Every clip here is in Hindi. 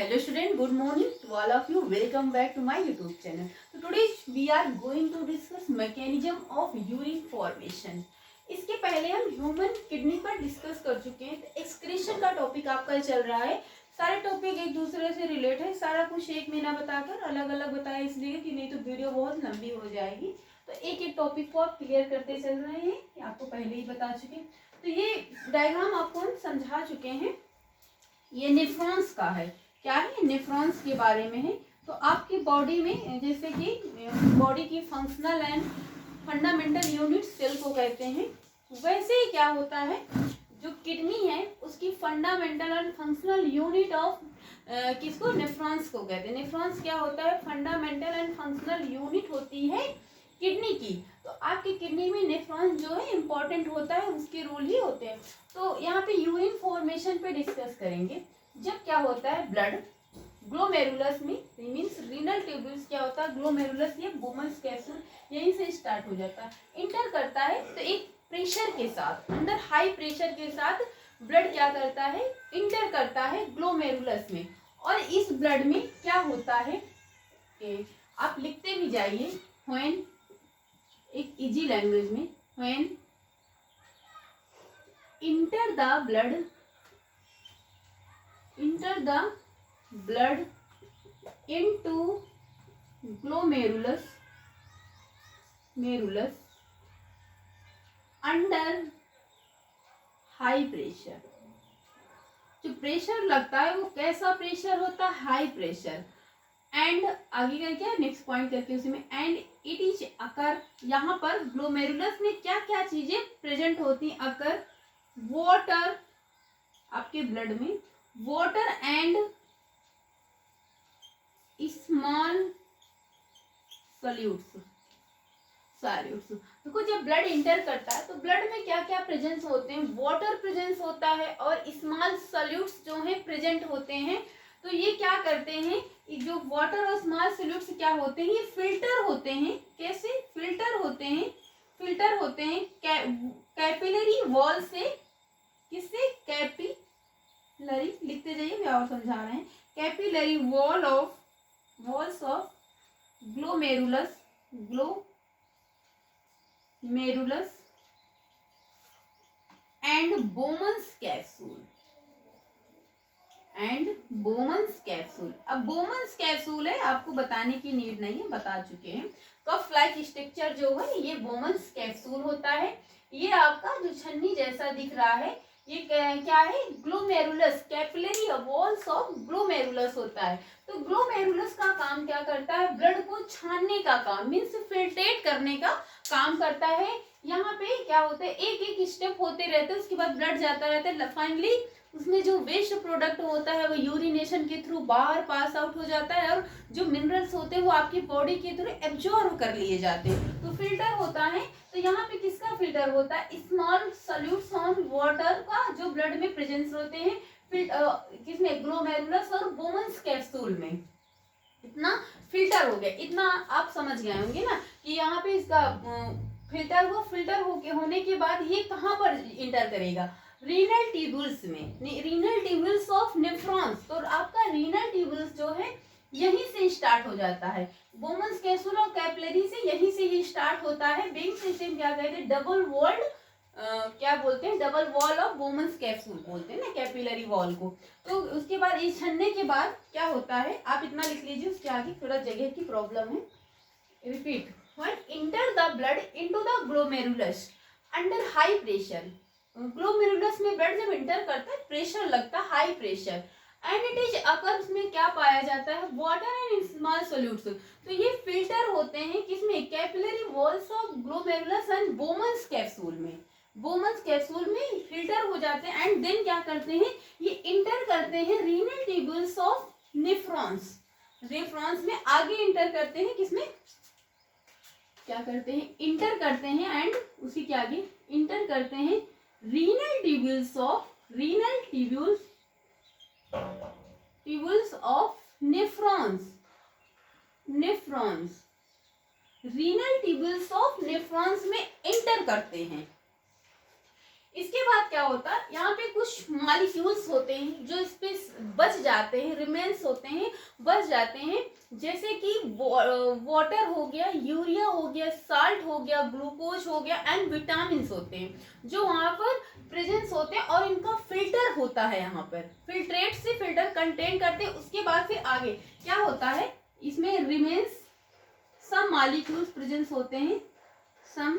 Hello student, good morning to all of you. Welcome back to my YouTube channel. So today we are going to discuss mechanism of urine formation. इसके पहले हम ह्यूमन किडनी पर डिस्कस कर चुके हैं. तो एक्सक्रीशन का टॉपिक आपका चल रहा है. सारे टॉपिक एक दूसरे से रिलेट है. सारा कुछ एक महीना बताकर अलग अलग बताया इसलिए कि नहीं तो वीडियो बहुत लंबी हो जाएगी. तो एक एक टॉपिक को आप क्लियर करते चल रहे हैं. ये आपको पहले ही बता चुके हैं. तो ये डायग्राम आपको हम समझा चुके हैं. ये नेफ्रॉन्स का है. क्या है? नेफ्रॉन्स के बारे में है. तो आपकी बॉडी में जैसे कि बॉडी की functional and fundamental unit cell को कहते हैं, वैसे ही क्या होता है जो किडनी है उसकी fundamental and functional unit of किसको? नेफ्रॉन्स को कहते हैं. नेफ्रॉन्स क्या होता है? फंडामेंटल एंड फंक्शनल यूनिट होती है किडनी की. तो आपकी किडनी में नेफ्रॉन्स जो है इंपॉर्टेंट होता है, उसके रोल ही होते हैं. तो यहाँ पे यूरिन फॉर्मेशन पे डिस्कस करेंगे. जब क्या होता है ब्लड ग्लोमेरुलस में मीन्स रीनल ट्यूब्यूल्स क्या होता है? ग्लोमेरुलस ये बोमन्स कैप्सूल यहीं से स्टार्ट हो जाता है, इंटर करता है. तो एक प्रेशर के साथ, अंडर हाई प्रेशर के साथ ब्लड क्या करता है? इंटर करता है ग्लोमेरुलस में. और इस ब्लड में क्या होता है आप लिखते भी जाइए. व्हेन, एक इजी लैंग्वेज में, when inter the blood into glomerulus under high pressure. जो प्रेशर लगता है वो कैसा प्रेशर होता है? High pressure. एंड आगे का क्या नेक्स्ट पॉइंट करके उसी में एंड इट इज अकर. यहाँ पर ग्लोमेरुलस में क्या क्या चीजें प्रेजेंट होती हैं? अकर वाटर, आपके ब्लड में वाटर एंड स्मॉल सॉल्यूट्स. देखो जब ब्लड इंटर करता है तो ब्लड में क्या क्या प्रेजेंस होते हैं? वाटर प्रेजेंस होता है और स्मॉल सॉल्यूट्स जो है प्रेजेंट होते हैं. तो ये क्या करते हैं? जो वाटर और स्मॉल सॉल्यूट्स क्या होते हैं? ये फिल्टर होते हैं. कैसे फिल्टर होते हैं? फिल्टर होते हैं कैपिलरी वॉल से. किससे? कैपिलरी, लिखते जाइए मैं और समझा रहे हैं. Capillary walls of glomerulus and Bowman's capsule. अब बोमन्स कैप्सूल है, आपको बताने की नीड नहीं है, बता चुके हैं. कफ लाइक स्ट्रक्चर जो है ये बोमन्स कैप्सूल होता है. ये आपका जो छन्नी जैसा दिख रहा है ये क्या है? Glomerulus, capillary walls of glomerulus होता है. तो ग्लोमेरुलस का काम क्या करता है? ब्लड को छानने का काम मीन्स फिल्ट्रेट करने का काम करता है. यहाँ पे क्या होता है? एक एक स्टेप होते रहते हैं, उसके बाद ब्लड जाता रहता है. फाइनली उसमें जो वेस्ट प्रोडक्ट होता है वो यूरिनेशन के थ्रू बाहर पास आउट हो जाता है और जो मिनरल्स होते हैं वो आपकी बॉडी के थ्रू एब्जॉर्ब कर लिए जाते हैं. तो फिल्टर होता है. तो यहाँ पे किसका फिल्टर होता है? स्मॉल सॉल्यूट्स ऑन वाटर का जो ब्लड में प्रेजेंस होते हैं किसमें? ग्लोमेरुलस और बोमन्स कैप्सूल में. इतना फिल्टर हो गया. इतना आप समझ गए होंगे ना कि यहाँ पे इसका फिल्टर होने के बाद ये कहाँ पर इंटर करेगा? रीनल ट्यूब्यूल्स में. Renal tubules of nephrons. तो आपका रीनल ट्यूब्यूल्स जो है यहीं से स्टार्ट हो जाता है. बोमन्स कैप्सूल और कैपिलरी से यहीं से ही स्टार्ट होता है. बेंग सिस्टम क्या कहते हैं? डबल वॉल्ड क्या बोलते हैं? Double wall of Bowman's capsule बोलते हैं ना कैपिलरी वॉल को. तो उसके बाद ये छन्ने के बाद क्या होता है? आप इतना लिख लीजिए, उसके आगे थोड़ा जगह की प्रॉब्लम है. Repeat. When enter the blood into the glomerulus under high pressure. Glomerulus में ब्लड जब इंटर करता है प्रेशर लगता है, high pressure. And it is occur. उसमें क्या पाया जाता है? Water and small solutes. तो ये फिल्टर होते हैं किसमें? Capillary walls of glomerulus and Bowman's capsule में. बोमन्स कैप्सूल में फिल्टर हो जाते हैं एंड देन क्या करते हैं? ये इंटर करते हैं रीनल ट्यूब्यूल्स ऑफ नेफ्रॉन्स में आगे इंटर करते हैं. किसमें क्या करते हैं? इंटर करते हैं एंड उसी के आगे इंटर करते हैं renal tubules of nephrons. Renal tubules of nephrons में इंटर करते हैं. इसके बाद क्या होता है, यहाँ पे कुछ मॉलिक्यूल्स होते हैं जो इस पे बच जाते हैं, रिमेन्स होते हैं, बच जाते हैं, जैसे कि वाटर हो गया, यूरिया हो गया, साल्ट हो गया, ग्लूकोज हो गया एंड विटामिन होते हैं जो वहां पर प्रेजेंस होते हैं और इनका फिल्टर होता है, यहाँ पर फिल्ट्रेट से फिल्टर कंटेन करते हैं। उसके बाद फिर आगे क्या होता है, इसमें रिमेन्स सम मॉलिक्यूल्स प्रेजेंस होते हैं, सम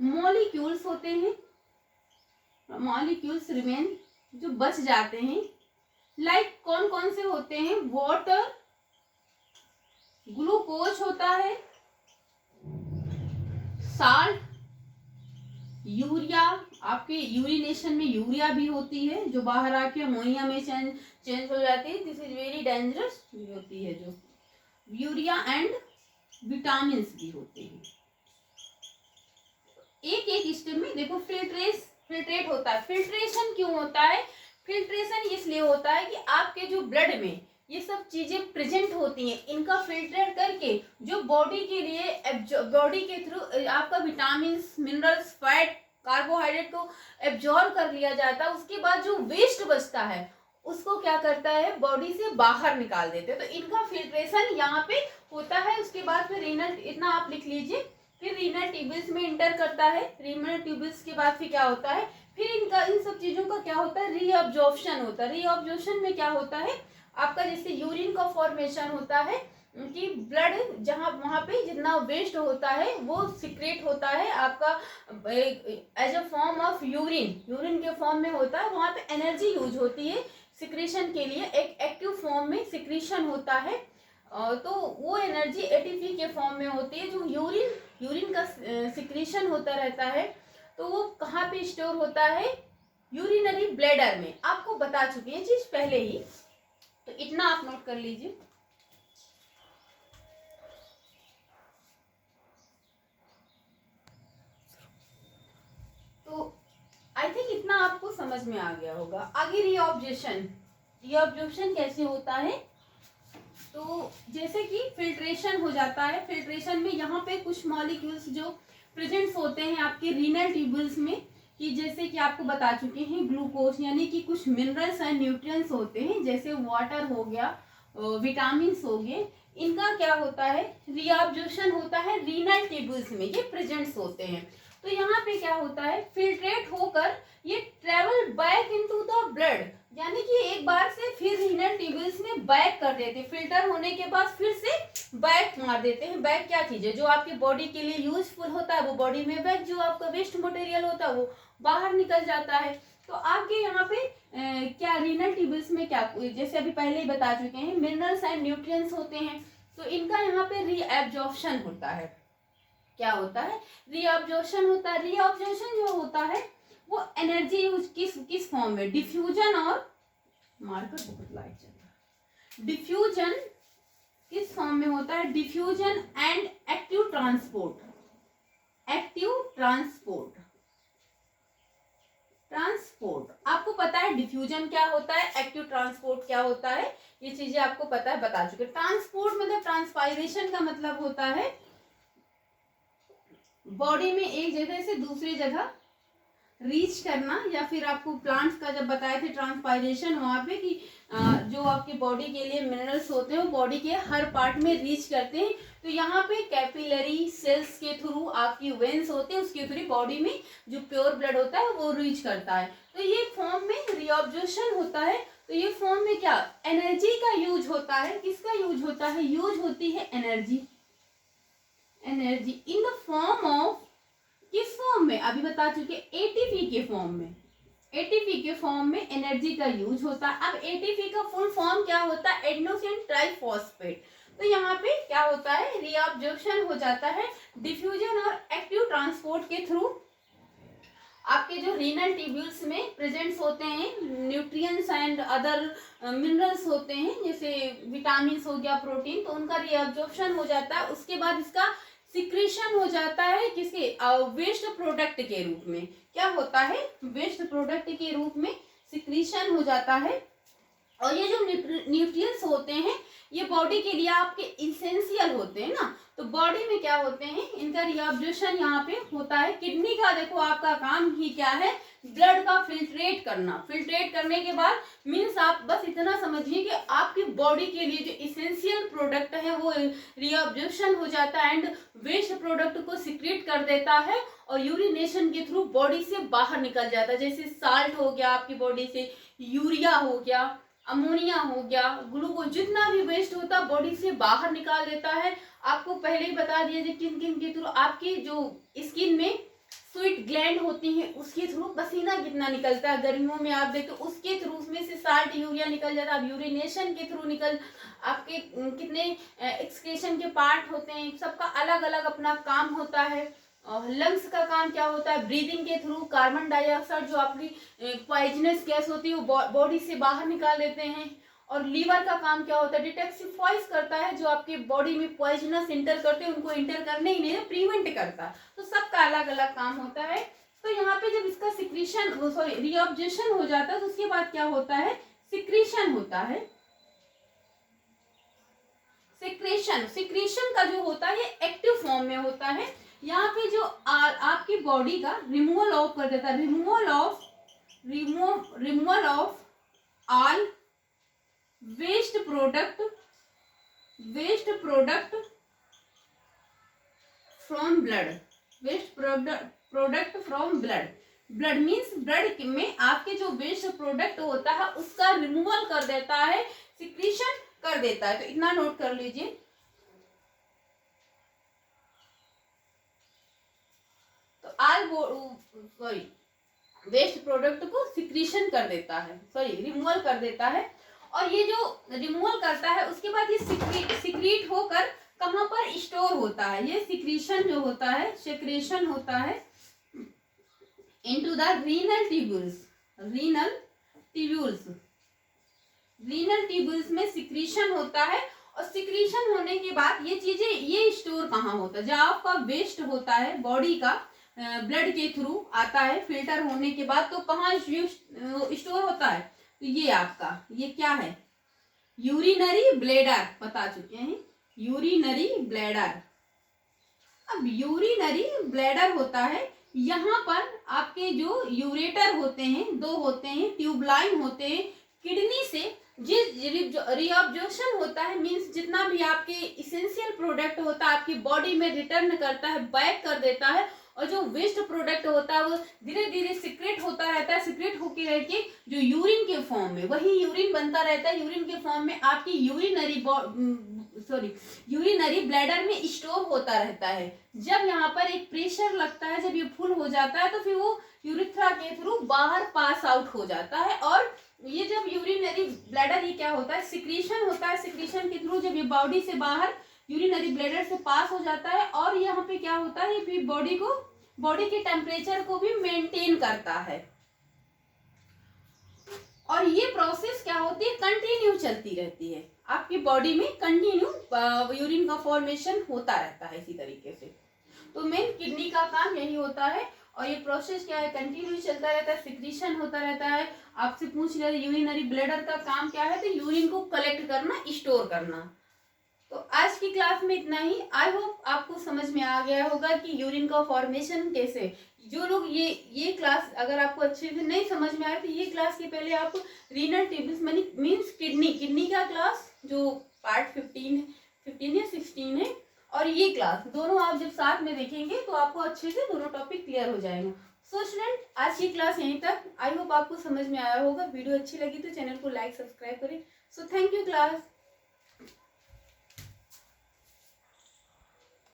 मॉलिक्यूल्स होते हैं, मॉलिक्यूल्स रिमेन जो बच जाते हैं, लाइक कौन कौन से होते हैं, वाटर, ग्लूकोज होता है, साल्ट, यूरिया, आपके यूरिनेशन में यूरिया भी होती है जो बाहर आके अमोनिया में चेंज हो जाती है, दिस इज वेरी डेंजरस होती है जो यूरिया, एंड विटामिन भी होते हैं। एक एक स्टेप में देखो फिल्ट्रेट होता है। फिल्ट्रेशन क्यों होता है, फिल्ट्रेशन इसलिए होता है कि आपके जो ब्लड में ये सब चीजें प्रेजेंट होती हैं, इनका फिल्टर करके जो बॉडी के लिए बॉडी के थ्रू आपका विटामिन, मिनरल्स, फैट, कार्बोहाइड्रेट को एब्जॉर्ब कर लिया जाता है। उसके बाद जो वेस्ट बचता है उसको क्या करता है, बॉडी से बाहर निकाल देते हैं। तो इनका फिल्ट्रेशन यहाँ पे होता है। उसके बाद फिर रीनल, इतना आप लिख लीजिए, फिर रीनल ट्यूबल्स में इंटर करता है। रीनल ट्यूबल्स के बाद फिर क्या होता है, फिर इनका इन सब चीजों का क्या होता है, रीअब्जॉर्प्शन होता है। रीअब्जॉर्प्शन में क्या होता है, आपका जैसे यूरिन का फॉर्मेशन होता है कि ब्लड जहाँ वहां पे जितना वेस्ट होता है वो सिक्रेट होता है आपका as a form of urine के फॉर्म में होता है। वहां पे एनर्जी यूज होती है सिक्रेशन के लिए, एक एक्टिव फॉर्म में सिक्रेशन होता है। तो वो एनर्जी एटीपी के फॉर्म में होती है। जो यूरिन का सिक्रेशन होता रहता है तो वो कहाँ पे स्टोर होता है, यूरिनरी ब्लैडर में। आपको बता चुकी है चीज पहले ही, तो इतना आप नोट कर लीजिए। तो आई थिंक इतना आपको समझ में आ गया होगा। आगे रीअब्जॉर्प्शन कैसे होता है, तो जैसे कि फिल्ट्रेशन हो जाता है। फिल्ट्रेशन में यहाँ पे कुछ मॉलिक्यूल्स जो प्रेजेंट होते हैं आपके रीनल ट्यूबल्स में, कि जैसे कि आपको बता चुके हैं ग्लूकोज, यानी कि कुछ मिनरल्स एंड न्यूट्रिएंट्स होते हैं, जैसे वाटर हो गया, विटामिन हो गए। इनका क्या होता है, रीअब्जॉर्प्शन होता है रीनल ट्यूबल्स में, ये प्रेजेंट्स होते हैं। तो यहाँ पे क्या होता है, फिल्ट्रेट होकर ये travel back into the blood, यानी कि एक बार से फिर रीनल ट्यूबल्स में बैक कर देते हैं। फिल्टर होने के बाद फिर से बैक मार देते हैं। बैक क्या चीज है, जो आपकी बॉडी के लिए यूजफुल होता है वो बॉडी में बैक, जो आपका वेस्ट मटेरियल होता है वो बाहर निकल जाता है। तो आपके यहाँ पे क्या रीनल ट्यूबल्स में क्या, जैसे अभी पहले ही बता चुके हैं, मिनरल्स एंड न्यूट्रिएंट्स होते हैं। तो इनका यहाँ पे रीअब्जॉर्प्शन होता है। क्या होता है, रीअब्जॉर्प्शन होता है। रीअब्जॉर्प्शन जो होता है वो एनर्जी यूज किस फॉर्म में, डिफ्यूजन और मार्कर बहुत लाइट चल रहा है, डिफ्यूजन किस फॉर्म में होता है, diffusion and active transport. Active transport आपको पता है डिफ्यूजन क्या होता है, एक्टिव ट्रांसपोर्ट क्या होता है, ये चीजें आपको पता है, बता चुके। ट्रांसपोर्ट मतलब ट्रांसपायरेशन का मतलब होता है बॉडी में एक जगह से दूसरी जगह रीच करना, या फिर आपको प्लांट्स का जब बताए थे ट्रांसपायरेशन वहां पे कि जो आपकी बॉडी के लिए मिनरल्स होते हैं वो बॉडी के हर पार्ट में रीच करते हैं। तो यहाँ पे कैपिलरी सेल्स के थ्रू आपकी वेन्स होते हैं, उसके थ्रू बॉडी में जो प्योर ब्लड होता है वो रीच करता है। तो ये फॉर्म में रीअब्जॉर्प्शन होता है। तो ये फॉर्म में क्या, एनर्जी का यूज होता है। किसका यूज होता है, यूज होती है energy in the form of, किस फॉर्म में, अभी बता चुके, एटीपी के फॉर्म में। एटीपी के फॉर्म में एनर्जी का यूज होता है। अब एटीपी का फुल फॉर्म क्या होता है, एडेनोसिन ट्राइफॉस्फेट। तो यहाँ पे क्या होता है, रीअब्जॉर्प्शन हो जाता है डिफ्यूजन और एक्टिव ट्रांसपोर्ट के थ्रू। आपके जो रीनल ट्यूब्यूल्स में प्रेजेंट्स होते हैं न्यूट्रिएंट्स एंड अदर मिनरल्स होते हैं, जैसे विटामिन हो गया, प्रोटीन, तो उनका रीअब्जॉर्प्शन हो जाता है। उसके बाद इसका सिक्रीशन हो जाता है किसके, वेस्ट प्रोडक्ट के रूप में। क्या होता है, वेस्ट प्रोडक्ट के रूप में सिक्रीशन हो जाता है। और ये जो न्यूट्रिएंट्स होते हैं ये बॉडी के लिए आपके इसेंशियल होते हैं ना, तो बॉडी में क्या होते हैं, इनका रिअब्जॉर्प्शन यहाँ पे होता है। किडनी का देखो आपका काम ही क्या है, ब्लड का फिल्ट्रेट करना। फिल्ट्रेट करने के बाद मीन्स आप बस इतना समझिए कि आपकी बॉडी के लिए जो इसेंशियल प्रोडक्ट है वो रिअब्जॉर्प्शन हो जाता है एंड वेस्ट प्रोडक्ट को सिक्रेट कर देता है और यूरिनेशन के थ्रू बॉडी से बाहर निकल जाता है। जैसे साल्ट हो गया आपकी बॉडी से, यूरिया हो गया, अमोनिया हो गया, ग्लूकोज, जितना भी वेस्ट होता है बॉडी से बाहर निकाल देता है। आपको पहले ही बता दिया कि किन किन के थ्रू, आपकी जो स्किन में स्वीट ग्लैंड होती हैं उसके थ्रू पसीना कितना निकलता है, गर्मियों में आप देखो उसके थ्रू उसमें से साल्ट यूरिया निकल जाता है। यूरिनेशन के थ्रू निकल, आपके कितने एक्सक्रीशन के पार्ट होते हैं, सबका अलग अलग अपना काम होता है। लंग्स का काम क्या होता है, ब्रीदिंग के थ्रू कार्बन डाइऑक्साइड जो आपकी पॉइजनस गैस होती है वो बॉडी से बाहर निकाल देते हैं। और लीवर का काम क्या होता है, डिटॉक्सिफाइज करता है, जो आपके बॉडी में पॉइजनस इंटर करते हैं उनको इंटर करने ही नहीं, प्रिवेंट करता है। तो सबका अलग अलग काम होता है। तो यहाँ पे जब इसका सिक्रीशन सॉरी रिअब्जॉर्प्शन हो जाता है तो उसके बाद क्या होता है, सिक्रीशन होता है। सिक्रीशन का जो होता है ये एक्टिव फॉर्म में होता है। यहाँ पे जो आपकी बॉडी का रिमूवल ऑफ कर देता है, removal of all waste product from blood, waste product from blood means blood में आपके जो वेस्ट प्रोडक्ट होता है उसका रिमूवल कर देता है, सिक्रीशन कर देता है। तो इतना नोट कर लीजिए। तो सॉरी वेस्ट प्रोडक्ट को सिक्रीशन कर देता है, सॉरी रिमूवल कर देता है। और ये जो रिमूवल करता है उसके बाद ये सिक्रीट होकर कहाँ पर स्टोर होता है, ये सिक्रीशन जो होता है, सिक्रेशन होता है इनटू द रीनल ट्यूब्यूल्स में सिक्रीशन होता है। और सिक्रीशन होने के बाद ये चीजें ये स्टोर कहाँ होता है, जब आपका वेस्ट होता है बॉडी का ब्लड के थ्रू आता है फिल्टर होने के बाद, तो कहाँ स्टोर होता है, तो ये आपका ये क्या है, यूरिनरी ब्लैडर, बता चुके हैं यूरिनरी ब्लैडर। अब यूरिनरी ब्लैडर होता है, यहाँ पर आपके जो यूरेटर होते हैं, दो होते हैं, ट्यूबलाइन होते हैं, किडनी से जिस रिअब्जॉर्प्शन होता है मींस जितना भी आपके इसेंशियल प्रोडक्ट होता है आपकी बॉडी में रिटर्न करता है, बैक कर देता है। और जो वेस्ट प्रोडक्ट होता है वो धीरे धीरे सिक्रेट होता रहता है, सिक्रेट होके रह के जो यूरिन के फॉर्म में, वही यूरिन बनता रहता है, यूरिन के फॉर्म में आपकी यूरिनरी ब्लैडर में स्टोर होता रहता है। जब यहाँ पर एक प्रेशर लगता है, जब ये फुल हो जाता है तो फिर वो यूरिथ्रा के थ्रू बाहर पास आउट हो जाता है। और ये जब यूरिनरी ब्लैडर, ये क्या होता है, सिक्रीशन होता है, सिक्रीशन के थ्रू जब ये बॉडी से बाहर यूरिनरी ब्लैडर से पास हो जाता है और यहाँ पे क्या होता है, ये फिर बॉडी के टेम्परेचर को भी मेंटेन करता है। और ये प्रोसेस क्या होती है, कंटिन्यू चलती रहती है, आपकी बॉडी में कंटिन्यू यूरिन का फॉर्मेशन होता रहता है इसी तरीके से। तो मेन किडनी का काम यही होता है। और ये प्रोसेस क्या है, कंटिन्यू चलता रहता है, सिक्रीशन होता रहता है। आपसे पूछ रहे यूरिनरी ब्लैडर का काम क्या है, तो यूरिन को कलेक्ट करना, स्टोर करना। तो आज की क्लास में इतना ही। आई होप आपको समझ में आ गया होगा कि यूरिन का फॉर्मेशन कैसे। जो लोग ये क्लास अगर आपको अच्छे से नहीं समझ में आए तो ये क्लास के पहले आप रीनल ट्यूब्स मीन्स किडनी का क्लास जो पार्ट 15 या 16 है, और ये क्लास दोनों आप जब साथ में देखेंगे तो आपको अच्छे से दोनों टॉपिक क्लियर हो जाएंगे। सो स्टूडेंट, आज की क्लास यहीं तक। आई होप आपको समझ में आया होगा। वीडियो अच्छी लगी तो चैनल को लाइक सब्सक्राइब करें। So thank you class.